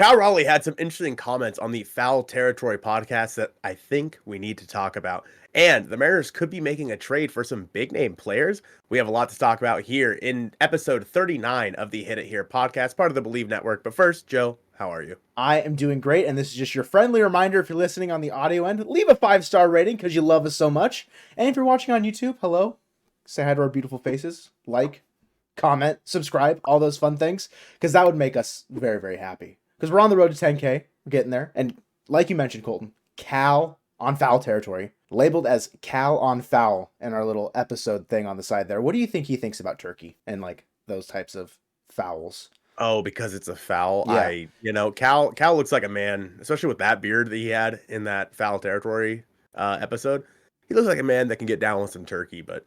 Cal Raleigh had some interesting comments on the Foul Territory podcast that I think we need to talk about. And the Mariners could be making a trade for some big name players. We have a lot to talk about here in episode 39 of the Hit It Here podcast, part of the Bleav network. But first, Joe, how are you? I am doing great, and this is just your friendly reminder, if you're listening on the audio end, leave a 5-star rating because you love us so much. And if you're watching on YouTube, hello, say hi to our beautiful faces, like, comment, subscribe, all those fun things, because that would make us very, very happy. Because we're on the road to 10K, we're getting there. And like you mentioned, Colton, Cal on Foul Territory, labeled as Cal on Foul in our little episode thing on the side there. What do you think he thinks about turkey and like those types of fouls? Oh, because it's a foul. Yeah. Cal looks like a man, especially with that beard that he had in that Foul Territory episode. He looks like a man that can get down with some turkey, but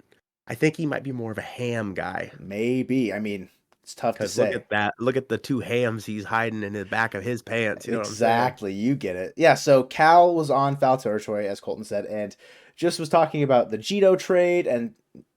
I think he might be more of a ham guy. Maybe. I mean, it's tough to Because say. look at that. Look at the two hams he's hiding in the back of his pants. You know what I'm saying? Exactly. You get it. Yeah. So Cal was on Foul Territory, as Colton said, and just was talking about the Gito trade. And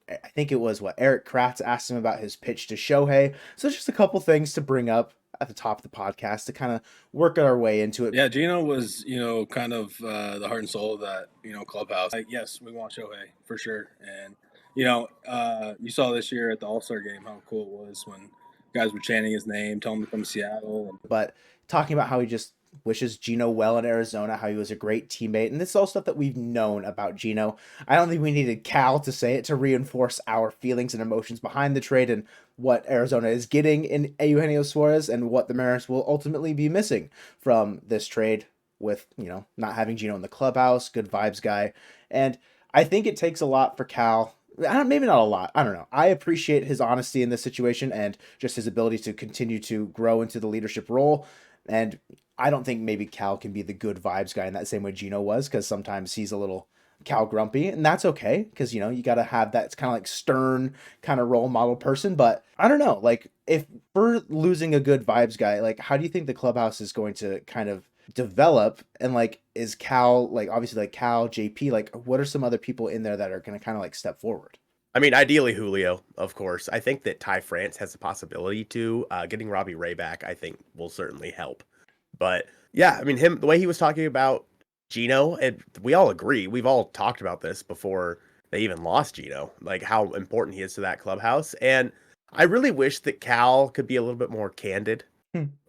I think it was what Eric Kratz asked him about his pitch to Shohei. So just a couple things to bring up at the top of the podcast to kind of work our way into it. Yeah, Gino was, kind of the heart and soul of that, clubhouse. Like, yes, we want Shohei for sure. And, you saw this year at the All-Star game how cool it was when guys were chanting his name, telling him to come to Seattle. But talking about how he just wishes Gino well in Arizona, how he was a great teammate. And this is all stuff that we've known about Gino. I don't think we needed Cal to say it to reinforce our feelings and emotions behind the trade and what Arizona is getting in Eugenio Suarez and what the Mariners will ultimately be missing from this trade with, not having Gino in the clubhouse, good vibes guy. And I think it takes a lot for Cal. Maybe not a lot. I don't know. I appreciate his honesty in this situation and just his ability to continue to grow into the leadership role. And I don't think maybe Cal can be the good vibes guy in that same way Gino was, because sometimes he's a little Cal grumpy, and that's okay, because you got to have that kind of like stern kind of role model person. But I don't know, like if we're losing a good vibes guy, like how do you think the clubhouse is going to kind of develop? And like, is Cal, like obviously like Cal, JP, like what are some other people in there that are going to kind of like step forward? I mean, ideally Julio, of course. I think that Ty France has the possibility to. Getting Robbie Ray back, I think, will certainly help. But yeah, I mean, the way he was talking about Gino, and we all agree. We've all talked about this before they even lost Gino, like how important he is to that clubhouse. And I really wish that Cal could be a little bit more candid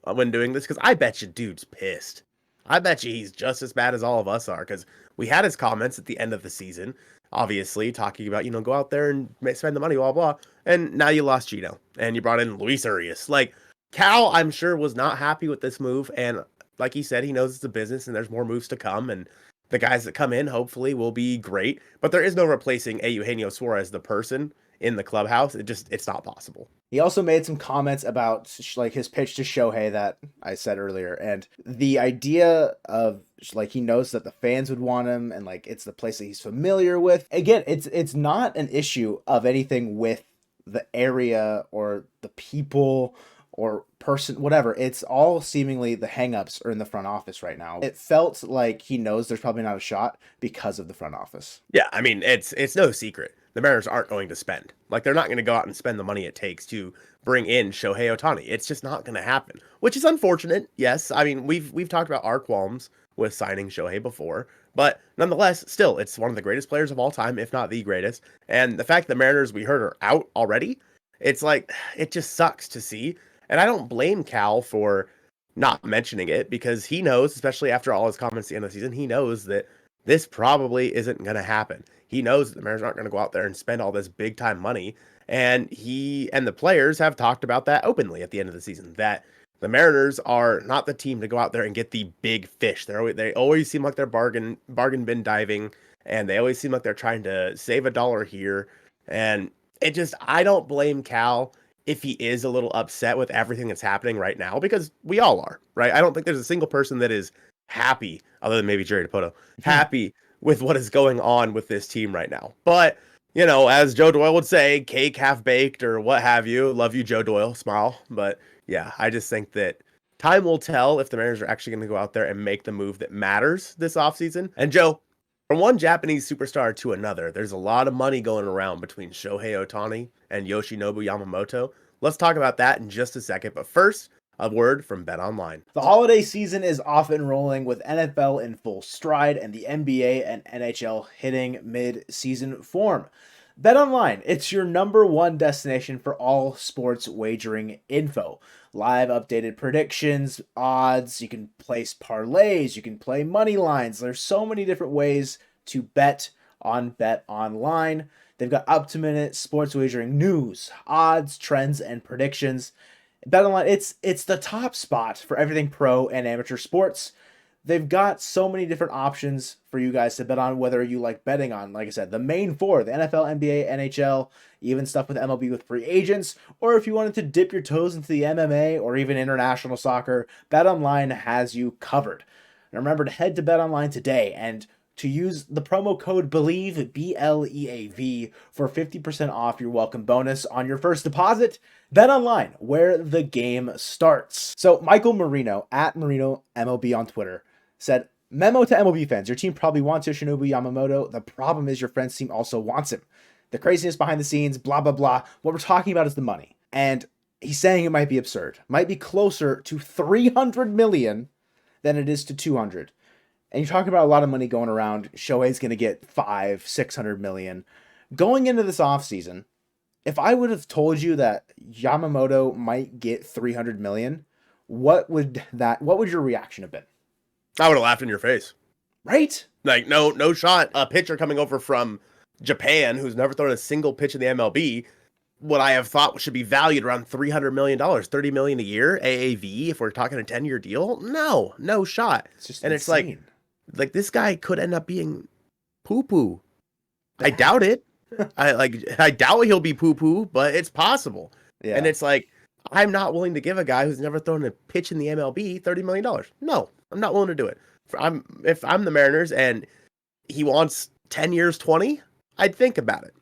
when doing this, because I bet you dude's pissed. I bet you he's just as bad as all of us are, because we had his comments at the end of the season, obviously, talking about, go out there and spend the money, blah, blah. And now you lost Gino, and you brought in Luis Urias. Like, Cal, I'm sure, was not happy with this move, and like he said, he knows it's a business and there's more moves to come, and the guys that come in hopefully will be great, but there is no replacing a Eugenio Suarez, the person, in the clubhouse. It's not possible. He also made some comments about like his pitch to Shohei that I said earlier, and the idea of like he knows that the fans would want him, and like it's the place that he's familiar with. Again, it's not an issue of anything with the area or the people or person, whatever. It's all seemingly the hangups are in the front office right now. It felt like he knows there's probably not a shot because of the front office. Yeah, I mean, it's no secret. The Mariners aren't going to spend. Like, they're not going to go out and spend the money it takes to bring in Shohei Ohtani. It's just not going to happen, which is unfortunate. Yes, I mean, we've talked about our qualms with signing Shohei before, but nonetheless, still, it's one of the greatest players of all time, if not the greatest. And the fact that the Mariners, we heard, are out already, it's like, it just sucks to see. And I don't blame Cal for not mentioning it, because he knows, especially after all his comments at the end of the season, he knows that this probably isn't going to happen. He knows that the Mariners aren't going to go out there and spend all this big time money. And he and the players have talked about that openly at the end of the season, that the Mariners are not the team to go out there and get the big fish. They always seem like they're bargain bin diving, and they always seem like they're trying to save a dollar here. And I don't blame Cal if he is a little upset with everything that's happening right now, because we all are, right? I don't think there's a single person that is happy, other than maybe Jerry Dipoto, happy with what is going on with this team right now. But, as Joe Doyle would say, cake half baked or what have you. Love you, Joe Doyle. Smile. But yeah, I just think that time will tell if the Mariners are actually going to go out there and make the move that matters this offseason. And Joe, from one Japanese superstar to another, there's a lot of money going around between Shohei Ohtani and Yoshinobu Yamamoto. Let's talk about that in just a second. But first, A word from Bet Online. The holiday season is off and rolling with NFL in full stride and the NBA and NHL hitting mid-season form. BetOnline, it's your number one destination for all sports wagering info. Live updated predictions, odds, you can place parlays, you can play money lines. There's so many different ways to bet on BetOnline. They've got up-to-minute sports wagering news, odds, trends, and predictions. BetOnline, it's the top spot for everything pro and amateur sports. They've got so many different options for you guys to bet on, whether you like betting on, like I said, the main four, the NFL, NBA, NHL, even stuff with MLB with free agents, or if you wanted to dip your toes into the MMA or even international soccer, BetOnline has you covered. And remember to head to BetOnline today and to use the promo code Bleav, BLEAV, for 50% off your welcome bonus on your first deposit. BetOnline, where the game starts. So Michael Marino, at Marino MLB on Twitter, said, memo to MLB fans, your team probably wants Yoshinobu Yamamoto. The problem is your friend's team also wants him. The craziness behind the scenes, blah, blah, blah. What we're talking about is the money. And he's saying it might be absurd. Might be closer to 300 million than it is to 200. And you're talking about a lot of money going around. Shohei's going to get 500-600 million. Going into this offseason, if I would have told you that Yamamoto might get 300 million, what would your reaction have been? I would have laughed in your face. Right? Like, no shot. A pitcher coming over from Japan who's never thrown a single pitch in the MLB, what I have thought should be valued around $300 million, $30 million a year, AAV, if we're talking a 10-year deal. No shot. It's just and insane. It's like this guy could end up being poo-poo. I doubt it. I doubt he'll be poo-poo, but it's possible. Yeah. And it's like, I'm not willing to give a guy who's never thrown a pitch in the MLB $30 million. No, I'm not willing to do it. If I'm the Mariners and he wants 10 years, 20, I'd think about it.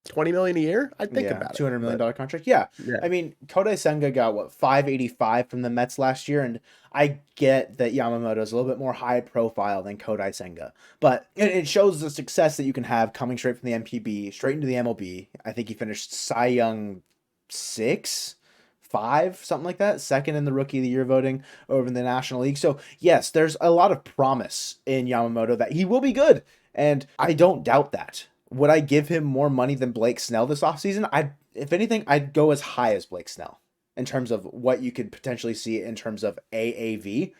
20 million a year, I'd think about it. $200 million contract. Yeah. I mean, Kodai Senga got what, 585 from the Mets last year, and I get that Yamamoto is a little bit more high profile than Kodai Senga, but it shows the success that you can have coming straight from the MPB straight into the MLB. I think he finished Cy Young 6, 5, something like that, second in the Rookie of the Year voting over in the National League. So yes, there's a lot of promise in Yamamoto that he will be good, and I don't doubt that. Would I give him more money than Blake Snell this offseason? If anything, I'd go as high as Blake Snell in terms of what you could potentially see in terms of AAV.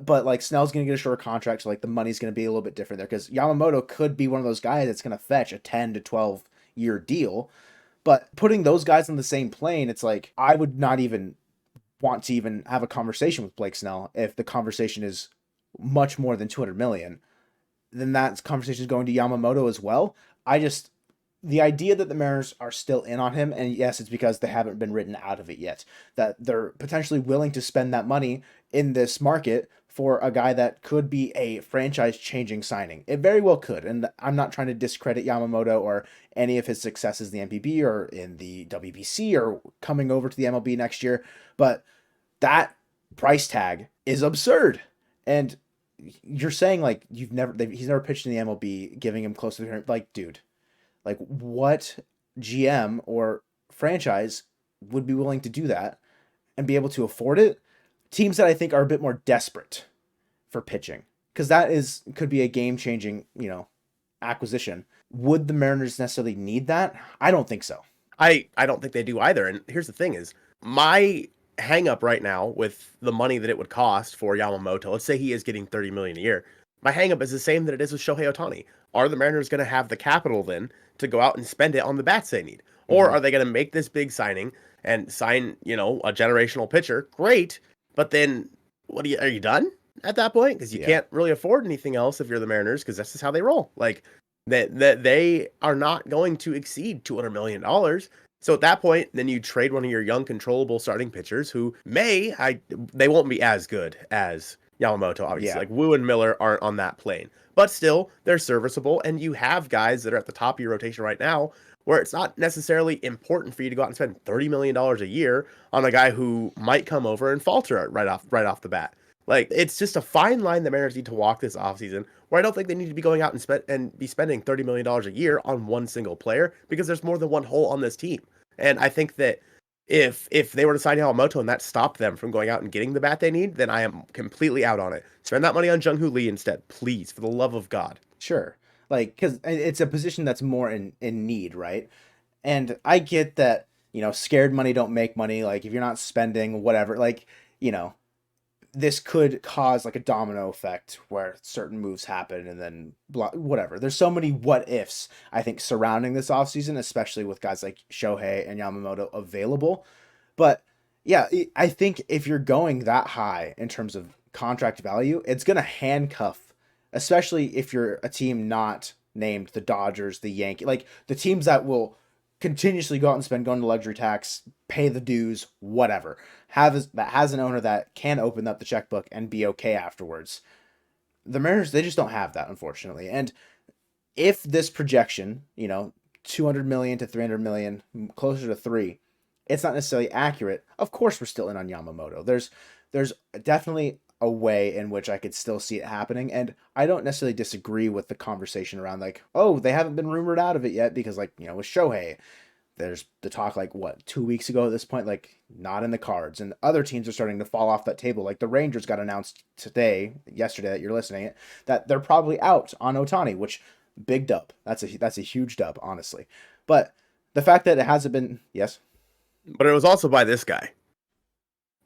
But like Snell's going to get a shorter contract, so like the money's going to be a little bit different there because Yamamoto could be one of those guys that's going to fetch a 10 to 12 year deal. But putting those guys on the same plane, it's like I would not even want to even have a conversation with Blake Snell if the conversation is much more than 200 million. Then that conversation is going to Yamamoto as well. The idea that the Mariners are still in on him, and yes, it's because they haven't been written out of it yet, that they're potentially willing to spend that money in this market for a guy that could be a franchise-changing signing. It very well could, and I'm not trying to discredit Yamamoto or any of his successes in the MPB or in the WBC or coming over to the MLB next year, but that price tag is absurd. And you're saying like he's never pitched in the MLB, giving him close to 300. Like, dude, like what GM or franchise would be willing to do that and be able to afford it? Teams that I think are a bit more desperate for pitching, because could be a game changing, acquisition. Would the Mariners necessarily need that? I don't think so. I don't think they do either. And here's the thing is, my hang up right now with the money that it would cost for Yamamoto, let's say he is getting 30 million a year. My hang up is the same that it is with Shohei Ohtani. Are the Mariners going to have the capital then to go out and spend it on the bats they need? Or are they going to make this big signing and sign, a generational pitcher? Great. But then are you done at that point? Because you can't really afford anything else if you're the Mariners, because that's just how they roll. Like that they are not going to exceed $200 million. So at that point, then you trade one of your young, controllable starting pitchers who they won't be as good as Yamamoto, obviously. Yeah. Like Wu and Miller aren't on that plane. But still, they're serviceable, and you have guys that are at the top of your rotation right now where it's not necessarily important for you to go out and spend $30 million a year on a guy who might come over and falter right off the bat. Like, it's just a fine line the Mariners need to walk this offseason, where I don't think they need to be going out and be spending $30 million a year on one single player, because there's more than one hole on this team. And I think that if they were to sign Yamamoto and that stopped them from going out and getting the bat they need, then I am completely out on it. Spend that money on Jung-Hoo Lee instead, please, for the love of God. Sure. Like, because it's a position that's more in need, right? And I get that, scared money don't make money. Like, if you're not spending, whatever, like, this could cause like a domino effect where certain moves happen and then whatever. There's so many what ifs, I think, surrounding this offseason, especially with guys like Shohei and Yamamoto available. But yeah, I think if you're going that high in terms of contract value, it's going to handcuff, especially if you're a team not named the Dodgers, the Yankees, like the teams that will continuously go out and spend, go into luxury tax, pay the dues, whatever. That has an owner that can open up the checkbook and be okay afterwards. The Mariners, they just don't have that, unfortunately. And if this projection, 200 million to 300 million, closer to 3, it's not necessarily accurate, of course we're still in on Yamamoto. There's definitely a way in which I could still see it happening, and I don't necessarily disagree with the conversation around like, oh, they haven't been rumored out of it yet because like, with Shohei, there's the talk like 2 weeks ago at this point, like not in the cards, and other teams are starting to fall off that table. Like the Rangers got announced yesterday that you're listening, that they're probably out on Ohtani, which big dub. That's a huge dub, honestly. But the fact that it hasn't been, yes. But it was also by this guy.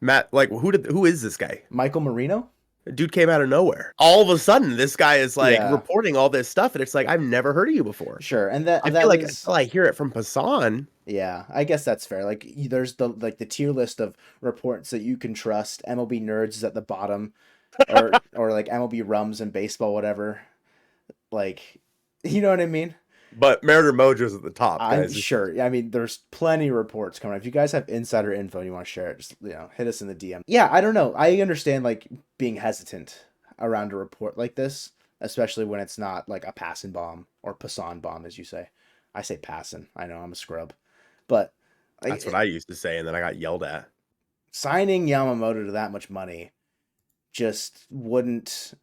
Matt, like who is this guy? Michael Marino? Dude came out of nowhere. All of a sudden, this guy is like reporting all this stuff, and it's like I've never heard of you before. Sure, and I feel like until I hear it from Passan. Yeah, I guess that's fair. Like there's the tier list of reports that you can trust. MLB Nerds is at the bottom, or like MLB Rums and baseball, whatever. Like, you know what I mean? But Mariner Mojo's at the top, guys. I'm sure. I mean, there's plenty of reports coming. If you guys have insider info and you want to share it, just hit us in the DM. Yeah, I don't know. I understand like being hesitant around a report like this, especially when it's not like a passing bomb or Passan bomb, as you say. I say passing. I know I'm a scrub, but that's what I used to say, and then I got yelled at. Signing Yamamoto to that much money just wouldn't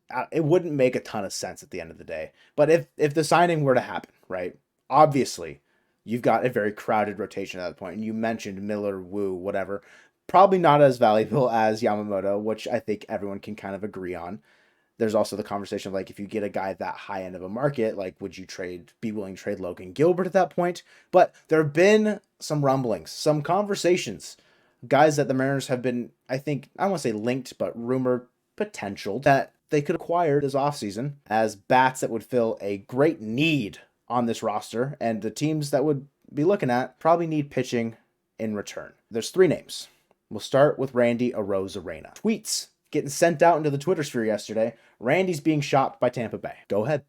make a ton of sense at the end of the day. But if the signing were to happen, right? Obviously, you've got a very crowded rotation at that point. And you mentioned Miller, Wu, whatever. Probably not as valuable as Yamamoto, which I think everyone can kind of agree on. There's also the conversation of like, if you get a guy that high end of a market, like would you be willing to trade Logan Gilbert at that point? But there have been some rumblings, some conversations, guys that the Mariners have been, I think, I don't want to say linked, but rumored potential that they could acquire this offseason as bats that would fill a great need on this roster, and the teams that would be looking at probably need pitching in return. There's 3 names. We'll start with Randy Arozarena. Tweets getting sent out into the Twitter sphere yesterday. Randy's being shopped by Tampa Bay. Go ahead.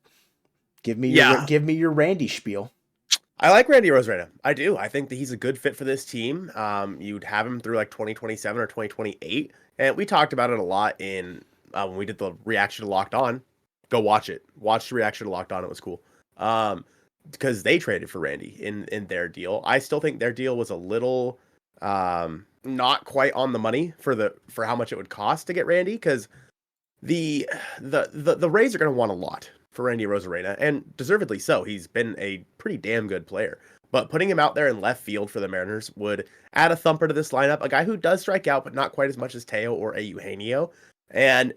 Give me your Randy spiel. I like Randy Arozarena. I do. I think that he's a good fit for this team. You'd have him through like 2027 or 2028. And we talked about it a lot in when we did the reaction to Locked On. Go watch it. Watch the reaction to Locked On. It was cool. Because they traded for Randy in their deal. I still think their deal was a little not quite on the money for how much it would cost to get Randy, because the Rays are going to want a lot for Randy Arozarena, and deservedly so. He's been a pretty damn good player. But putting him out there in left field for the Mariners would add a thumper to this lineup, a guy who does strike out, but not quite as much as Teo or Eugenio. And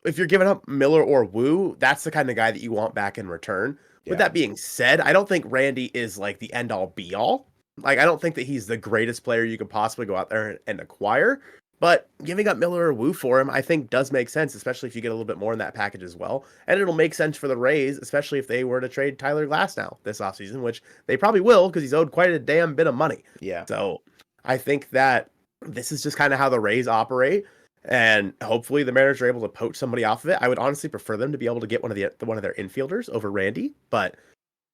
if you're giving up Miller or Wu, that's the kind of guy that you want back in return. Yeah. With that being said, I don't think Randy is like the end-all be-all. Like, I don't think that he's the greatest player you could possibly go out there and acquire. But giving up Miller or Wu for him, I think, does make sense, especially if you get a little bit more in that package as well. And it'll make sense for the Rays, especially if they were to trade Tyler Glasnow this offseason, which they probably will because he's owed quite a damn bit of money. Yeah. So I think that this is just kind of how the Rays operate. And hopefully the Mariners are able to poach somebody off of it. I would honestly prefer them to be able to get one of their infielders over Randy, but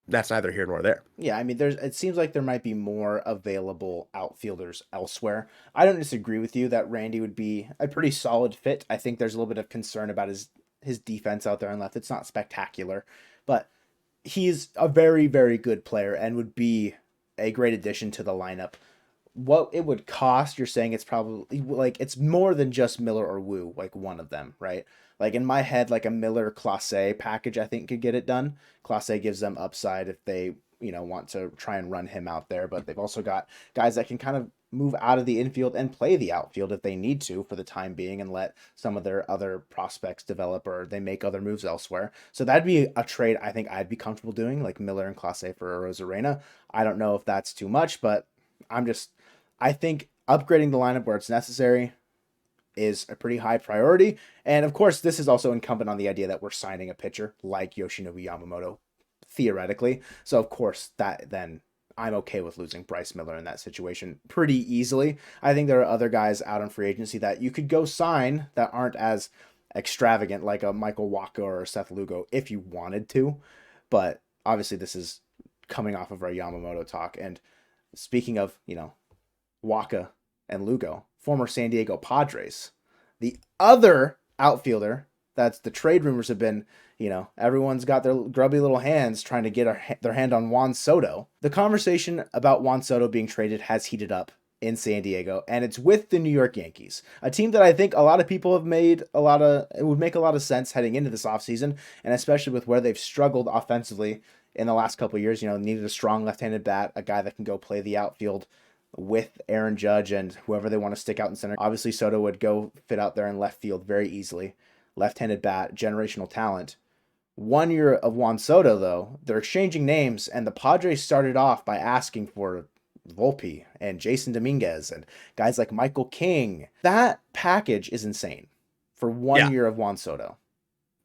that's neither here nor there. Yeah, I mean, it seems like there might be more available outfielders elsewhere. I don't disagree with you that Randy would be a pretty solid fit. I think there's a little bit of concern about his defense out there on left. It's not spectacular, but he's a very, very good player and would be a great addition to the lineup. What it would cost, you're saying it's probably like it's more than just Miller or Wu, like one of them, right? Like in my head, like a Miller Clase package, I think could get it done. Clase gives them upside if they, want to try and run him out there, but they've also got guys that can kind of move out of the infield and play the outfield if they need to for the time being and let some of their other prospects develop or they make other moves elsewhere. So that'd be a trade I think I'd be comfortable doing, like Miller and Clase for Rosarena. I don't know if that's too much, but I think upgrading the lineup where it's necessary is a pretty high priority. And of course, this is also incumbent on the idea that we're signing a pitcher like Yoshinobu Yamamoto, theoretically. So of course, that then I'm okay with losing Bryce Miller in that situation pretty easily. I think there are other guys out on free agency that you could go sign that aren't as extravagant, like a Michael Wacha or Seth Lugo, if you wanted to. But obviously, this is coming off of our Yamamoto talk. And speaking of, Wacha and Lugo, former San Diego Padres, the other outfielder that's the trade rumors have been, everyone's got their grubby little hands trying to get their hand on Juan Soto. The conversation about Juan Soto being traded has heated up in San Diego, and it's with the New York Yankees, a team that I think a lot of people have it would make a lot of sense heading into this offseason, and especially with where they've struggled offensively in the last couple of years. Needed a strong left-handed bat, a guy that can go play the outfield with Aaron Judge and whoever they want to stick out in center. Obviously, Soto would go fit out there in left field very easily. Left-handed bat, generational talent. 1 year of Juan Soto, though, they're exchanging names, and the Padres started off by asking for Volpe and Jason Dominguez and guys like Michael King. That package is insane for 1 year of Juan Soto.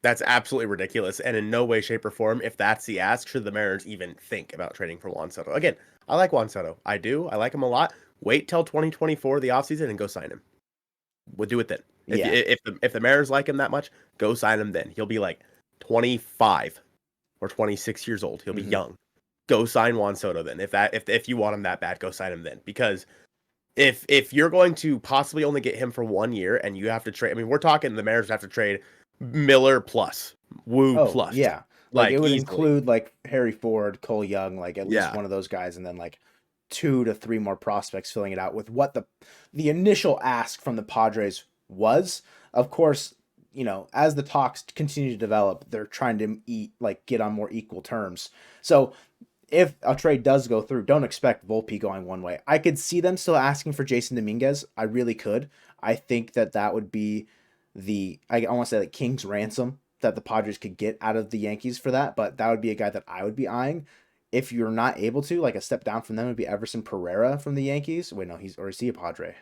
That's absolutely ridiculous. And in no way, shape, or form, if that's the ask, should the Mariners even think about trading for Juan Soto. Again, I like Juan Soto. I do. I like him a lot. Wait till 2024, the offseason, and go sign him. We'll do it then. If the Mariners like him that much, go sign him then. He'll be like 25 or 26 years old. He'll be young. Go sign Juan Soto then. If you want him that bad, go sign him then. Because if you're going to possibly only get him for 1 year and you have to trade, we're talking the Mariners have to trade Miller plus, plus. Yeah. Like it would easily include like Harry Ford, Cole Young, like at least one of those guys, and then like 2 to 3 more prospects filling it out with what the initial ask from the Padres was. Of course, as the talks continue to develop, they're trying to get on more equal terms. So if a trade does go through, don't expect Volpe going one way. I could see them still asking for Jason Dominguez. I really could. I think that would be I want to say like King's ransom that the Padres could get out of the Yankees for that, but that would be a guy that I would be eyeing. If you're not able to, like a step down from them would be Everson Pereira from the Yankees. Wait, no, is he a Padre?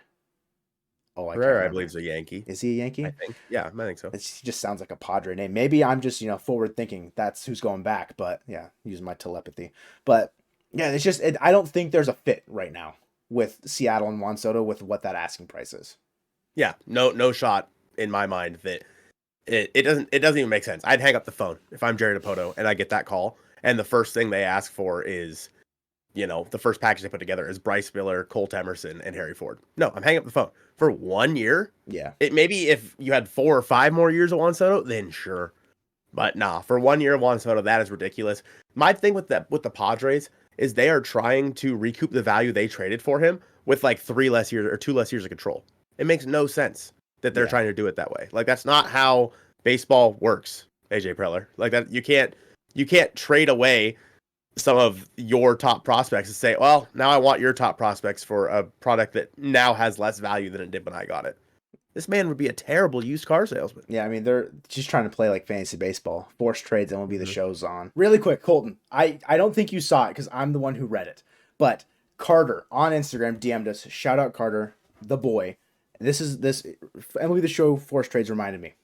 Oh, Pereira, I believe, is a Yankee. Is he a Yankee? I think. Yeah, I think so. He just sounds like a Padre name. Maybe I'm just, forward thinking that's who's going back, but yeah, using my telepathy. But yeah, it's just, I don't think there's a fit right now with Seattle and Juan Soto with what that asking price is. Yeah, no shot in my mind that it doesn't even make sense. I'd hang up the phone if I'm Jerry Dipoto and I get that call, and the first thing they ask for is, the first package they put together is Bryce Miller, Colt Emerson, and Harry Ford. No, I'm hanging up the phone. For 1 year? Yeah. Maybe if you had 4 or 5 more years of Juan Soto, then sure. But nah, for 1 year of Juan Soto, that is ridiculous. My thing with the Padres is they are trying to recoup the value they traded for him with like 3 less years or 2 less years of control. It makes no sense that they're trying to do it that way. Like, that's not how baseball works, AJ Preller. Like, that you can't trade away some of your top prospects and say, well, now I want your top prospects for a product that now has less value than it did when I got it. This man would be a terrible used car salesman. Yeah, they're just trying to play like fantasy baseball. Force trades and will be the show's on. Really quick, Colton, I don't think you saw it because I'm the one who read it. But Carter on Instagram DM'd us. Shout out Carter, the boy. This MLB The Show Force trades reminded me.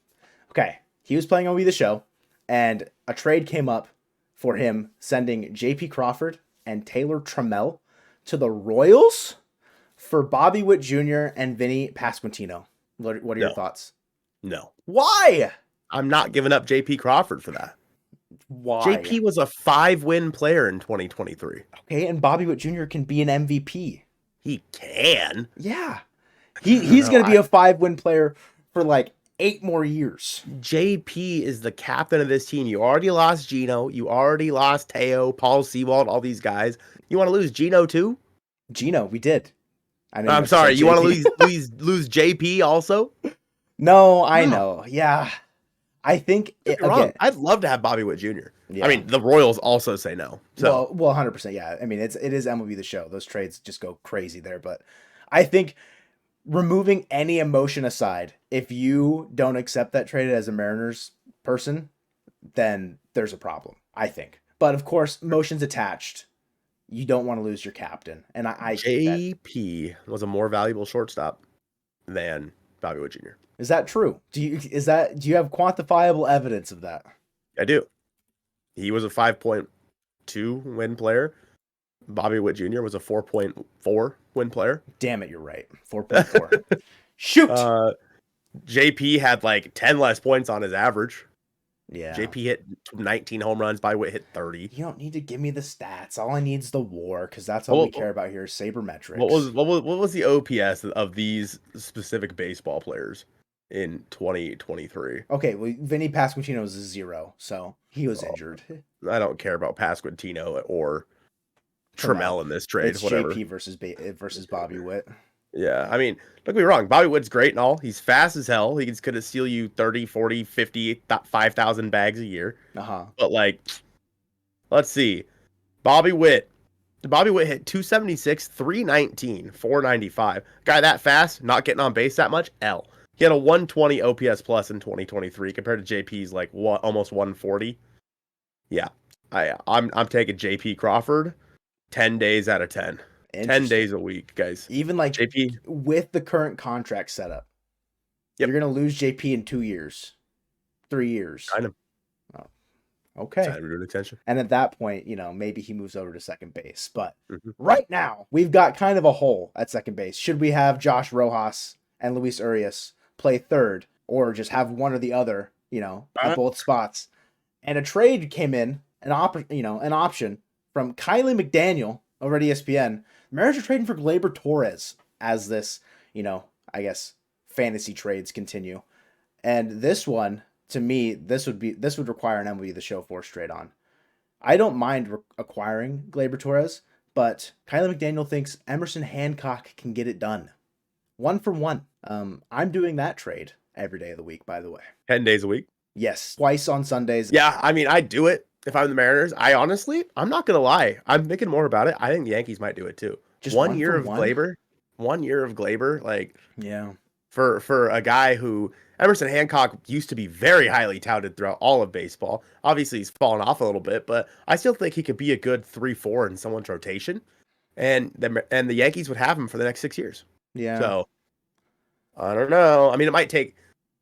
Okay, he was playing MLB The Show, and a trade came up for him sending J.P. Crawford and Taylor Trammell to the Royals for Bobby Witt Jr. and Vinny Pasquantino. What are your thoughts? No. Why? I'm not giving up J.P. Crawford for that. Why? JP was a 5-win player in 2023. Okay, and Bobby Witt Jr. can be an MVP. He can. Yeah. He's going to be a 5-win player for like 8 more years. JP is the captain of this team. You already lost Gino. You already lost Teo, Paul Sewald, all these guys. You want to lose Gino too? Gino, we did. I'm sorry. You want to lose JP also? No, I know. Yeah. I think again, I'd love to have Bobby Witt Jr. Yeah. The Royals also say no. So well, 100%. Yeah. It is MLB The Show. Those trades just go crazy there, but I think removing any emotion aside, if you don't accept that trade as a Mariners person, then there's a problem, I think. But of course, emotions attached. You don't want to lose your captain. And I get that. JP was a more valuable shortstop than Bobby Witt Jr. Is that true? Do you have quantifiable evidence of that? I do. He was a 5.2 win player. Bobby Witt Jr. was a 4.4 win player. Damn it, you're right. 4.4. Shoot. JP had like 10 less points on his average. Yeah. JP hit 19 home runs. Bobby Witt hit 30. You don't need to give me the stats. All I need is the WAR, because that's all we care about here is sabermetrics. What was the OPS of these specific baseball players in 2023? Okay, well, Vinny Pasquantino was a 0, so he was injured. I don't care about Pasquantino or Trammell in this trade. It's whatever. JP versus Bobby Witt. Yeah, I mean, don't get me wrong. Bobby Witt's great and all. He's fast as hell. He's going to steal you 30, 40, 50, 5,000 bags a year. Uh-huh. But, like, let's see. Bobby Witt hit 276, 319, 495. Guy that fast, not getting on base that much, L. He had a 120 OPS plus in 2023 compared to JP's, like, almost 140. Yeah, I'm taking JP Crawford 10 days out of 10. 10 days a week, guys. Even like JP with the current contract setup, yep. You're going to lose JP in 2 years, 3 years. Kind of. Oh, okay. Extension. And at that point, maybe he moves over to second base. But right now, we've got kind of a hole at second base. Should we have Josh Rojas and Luis Urias play third, or just have one or the other, at both spots? And a trade came in, an option from Kylie McDaniel over at ESPN. Mariners are trading for Gleyber Torres as this, I guess fantasy trades continue. And this one, to me, this would require an MLB The Show force trade on. I don't mind acquiring Gleyber Torres, but Kylie McDaniel thinks Emerson Hancock can get it done. 1 for 1. I'm doing that trade every day of the week, by the way. 10 days a week? Yes, twice on Sundays. Yeah, I mean, I'd do it if I'm the Mariners. I'm not going to lie. I'm thinking more about it. I think the Yankees might do it too. Just 1 year of Gleyber. 1 year of Gleyber, like, yeah. For a guy who Emerson Hancock used to be very highly touted throughout all of baseball. Obviously, he's fallen off a little bit, but I still think he could be a good 3-4 in someone's rotation, and the Yankees would have him for the next 6 years. Yeah. So I don't know. I mean, it might take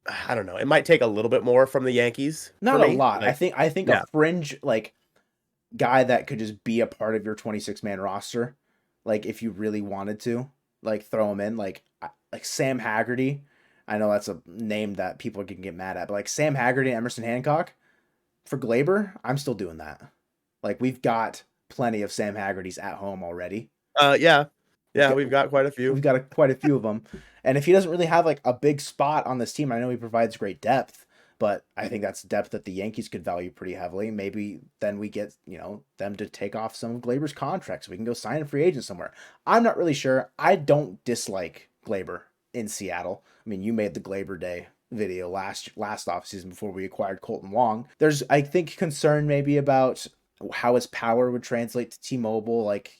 a little bit more from the Yankees. Not a lot. Like, I think a fringe like guy that could just be a part of your 26-man roster, like if you really wanted to, like throw him in, like Sam Haggerty. I know that's a name that people can get mad at, but like Sam Haggerty and Emerson Hancock for Gleyber, I'm still doing that. Like we've got plenty of Sam Haggertys at home already. Yeah, we've got quite a few. We've got quite a few of them. And if he doesn't really have like a big spot on this team, I know he provides great depth, but I think that's depth that the Yankees could value pretty heavily. Maybe then we get, them to take off some of Gleyber's contracts. We can go sign a free agent somewhere. I'm not really sure. I don't dislike Gleyber in Seattle. I mean, you made the Gleyber Day video last offseason before we acquired Colton Wong. There's, I think, concern maybe about how his power would translate to T-Mobile. Like,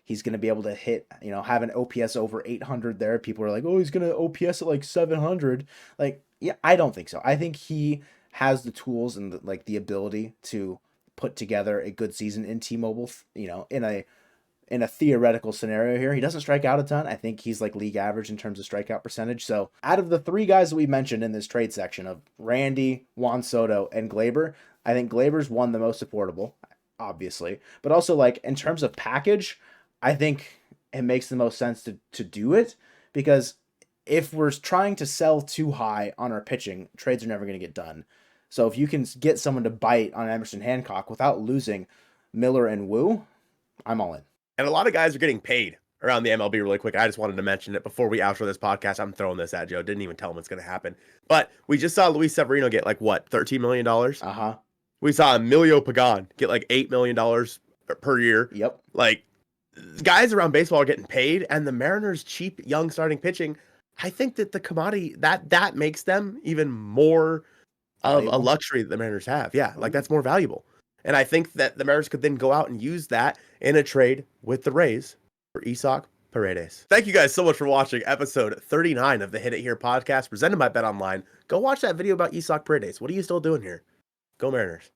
he's going to be able to hit, have an OPS over 800 there. People are like, oh, he's going to OPS at like 700. Like, yeah, I don't think so. I think he has the tools and the ability to put together a good season in T-Mobile, in a theoretical scenario here. He doesn't strike out a ton. I think he's like league average in terms of strikeout percentage. So out of the 3 guys that we mentioned in this trade section of Randy, Juan Soto, and Gleyber, I think Gleyber's one the most affordable, obviously. But also like in terms of package, I think it makes the most sense to do it, because if we're trying to sell too high on our pitching, trades are never going to get done. So if you can get someone to bite on Emerson Hancock without losing Miller and Wu, I'm all in. And a lot of guys are getting paid around the MLB really quick. I just wanted to mention it before we outro this podcast. I'm throwing this at Joe. Didn't even tell him it's going to happen. But we just saw Luis Severino get like, what, $13 million? Uh-huh. We saw Emilio Pagan get like $8 million per year. Yep. Like, guys around baseball are getting paid, and the Mariners' cheap, young starting pitching, I think that the commodity, that makes them even more of a luxury that the Mariners have. Yeah, like that's more valuable. And I think that the Mariners could then go out and use that in a trade with the Rays for Isak, Paredes. Thank you guys so much for watching episode 39 of the Hit It Here podcast presented by Bet Online. Go watch that video about Isaac Paredes. What are you still doing here? Go Mariners.